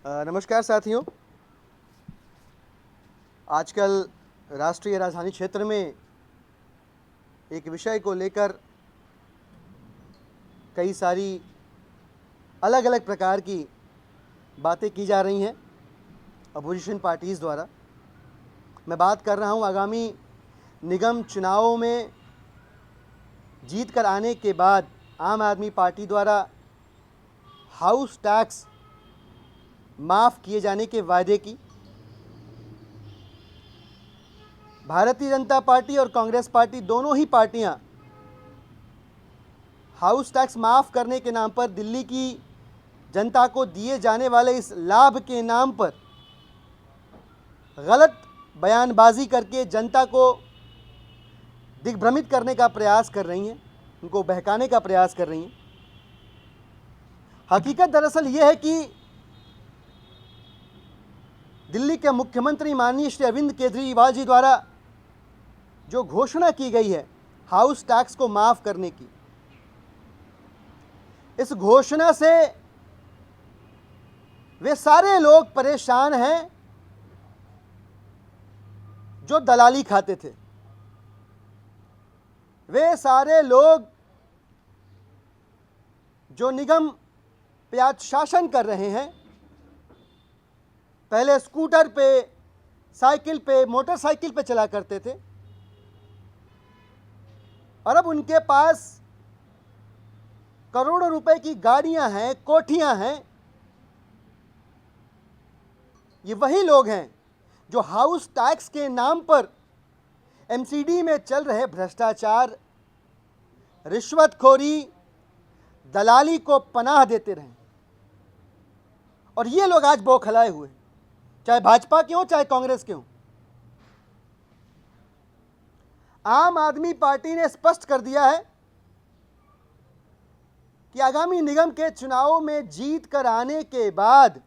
नमस्कार साथियों। आजकल राष्ट्रीय राजधानी क्षेत्र में एक विषय को लेकर कई सारी अलग अलग प्रकार की बातें की जा रही हैं अपोजिशन पार्टीज़ द्वारा। मैं बात कर रहा हूं आगामी निगम चुनावों में जीत कर आने के बाद आम आदमी पार्टी द्वारा हाउस टैक्स माफ़ किए जाने के वायदे की। भारतीय जनता पार्टी और कांग्रेस पार्टी दोनों ही पार्टियां हाउस टैक्स माफ़ करने के नाम पर दिल्ली की जनता को दिए जाने वाले इस लाभ के नाम पर गलत बयानबाजी करके जनता को दिग्भ्रमित करने का प्रयास कर रही हैं, उनको बहकाने का प्रयास कर रही हैं। हकीकत दरअसल ये है कि दिल्ली के मुख्यमंत्री माननीय श्री अरविंद केजरीवाल जी द्वारा जो घोषणा की गई है हाउस टैक्स को माफ़ करने की, इस घोषणा से वे सारे लोग परेशान हैं जो दलाली खाते थे। वे सारे लोग जो निगम पे आज शासन कर रहे हैं, पहले स्कूटर पे, साइकिल पे, मोटरसाइकिल पे चला करते थे और अब उनके पास करोड़ों रुपए की गाड़ियां हैं, कोठियां हैं। ये वही लोग हैं जो हाउस टैक्स के नाम पर एमसीडी में चल रहे भ्रष्टाचार, रिश्वतखोरी, दलाली को पनाह देते रहे। और ये लोग आज बौखलाए हुए, चाहे भाजपा के हों चाहे कांग्रेस के हों। आम आदमी पार्टी ने स्पष्ट कर दिया है कि आगामी निगम के चुनावों में जीत कर आने के बाद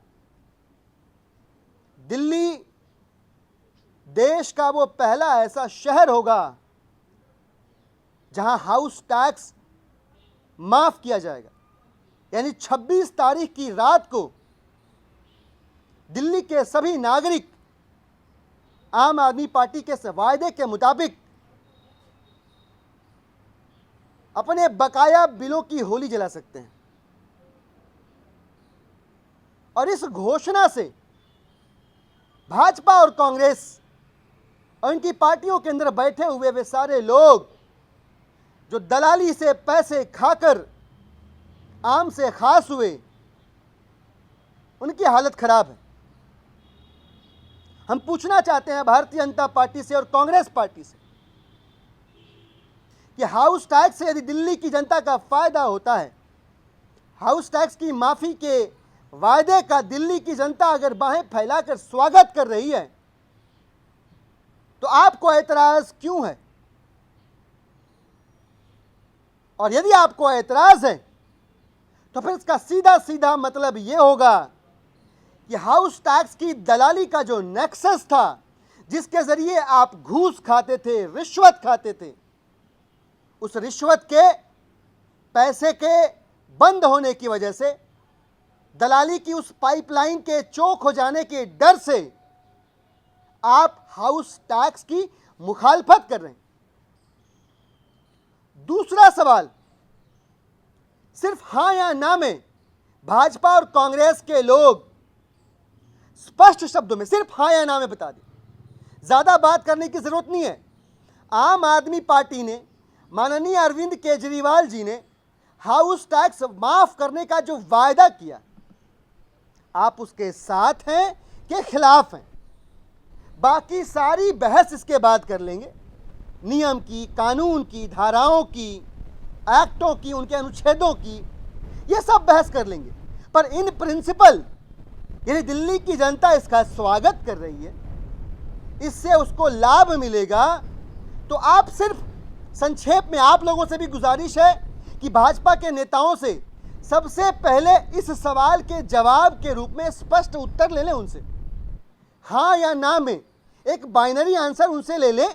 दिल्ली देश का वो पहला ऐसा शहर होगा जहां हाउस टैक्स माफ किया जाएगा। यानी 26 तारीख की रात को दिल्ली के सभी नागरिक आम आदमी पार्टी के वायदे के मुताबिक अपने बकाया बिलों की होली जला सकते हैं। और इस घोषणा से भाजपा और कांग्रेस और इनकी पार्टियों के अंदर बैठे हुए वे सारे लोग जो दलाली से पैसे खाकर आम से खास हुए, उनकी हालत खराब है। हम पूछना चाहते हैं भारतीय जनता पार्टी से और कांग्रेस पार्टी से कि हाउस टैक्स से यदि दिल्ली की जनता का फायदा होता है, हाउस टैक्स की माफी के वायदे का दिल्ली की जनता अगर बाहें फैलाकर स्वागत कर रही है, तो आपको ऐतराज क्यों है? और यदि आपको ऐतराज है तो फिर इसका सीधा सीधा मतलब यह होगा कि हाउस टैक्स की दलाली का जो नेक्सस था, जिसके जरिए आप घूस खाते थे, रिश्वत खाते थे, उस रिश्वत के पैसे के बंद होने की वजह से, दलाली की उस पाइपलाइन के चोक हो जाने के डर से आप हाउस टैक्स की मुखालफत कर रहे हैं। दूसरा सवाल, सिर्फ हां या ना में भाजपा और कांग्रेस के लोग स्पष्ट शब्दों में सिर्फ हां या ना में बता दें, ज्यादा बात करने की जरूरत नहीं है। आम आदमी पार्टी ने, माननीय अरविंद केजरीवाल जी ने हाउस टैक्स माफ करने का जो वायदा किया, आप उसके साथ हैं कि खिलाफ हैं? बाकी सारी बहस इसके बाद कर लेंगे, नियम की, कानून की, धाराओं की, एक्टों की, उनके अनुच्छेदों की, ये सब बहस कर लेंगे। पर इन प्रिंसिपल यदि दिल्ली की जनता इसका स्वागत कर रही है, इससे उसको लाभ मिलेगा, तो आप सिर्फ संक्षेप में, आप लोगों से भी गुजारिश है कि भाजपा के नेताओं से सबसे पहले इस सवाल के जवाब के रूप में स्पष्ट उत्तर ले लें उनसे। हां या ना में एक बाइनरी आंसर उनसे ले लें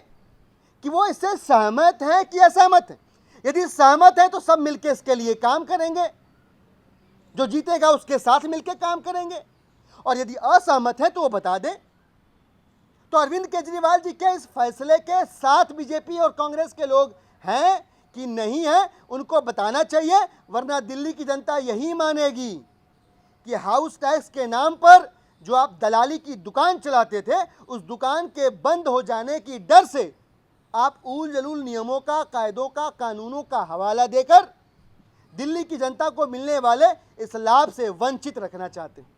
कि वो इससे सहमत हैं कि असहमत हैं। यदि सहमत हैं तो सब मिलकर इसके लिए काम करेंगे, जो जीतेगा उसके साथ मिलकर काम करेंगे, और यदि असहमत है तो वो बता दें। तो अरविंद केजरीवाल जी के इस फैसले के साथ बीजेपी और कांग्रेस के लोग हैं कि नहीं है, उनको बताना चाहिए, वरना दिल्ली की जनता यही मानेगी कि हाउस टैक्स के नाम पर जो आप दलाली की दुकान चलाते थे, उस दुकान के बंद हो जाने की डर से आप ऊल जलूल नियमों का, कायदों का, कानूनों का हवाला देकर दिल्ली की जनता को मिलने वाले इस लाभ से वंचित रखना चाहते हैं।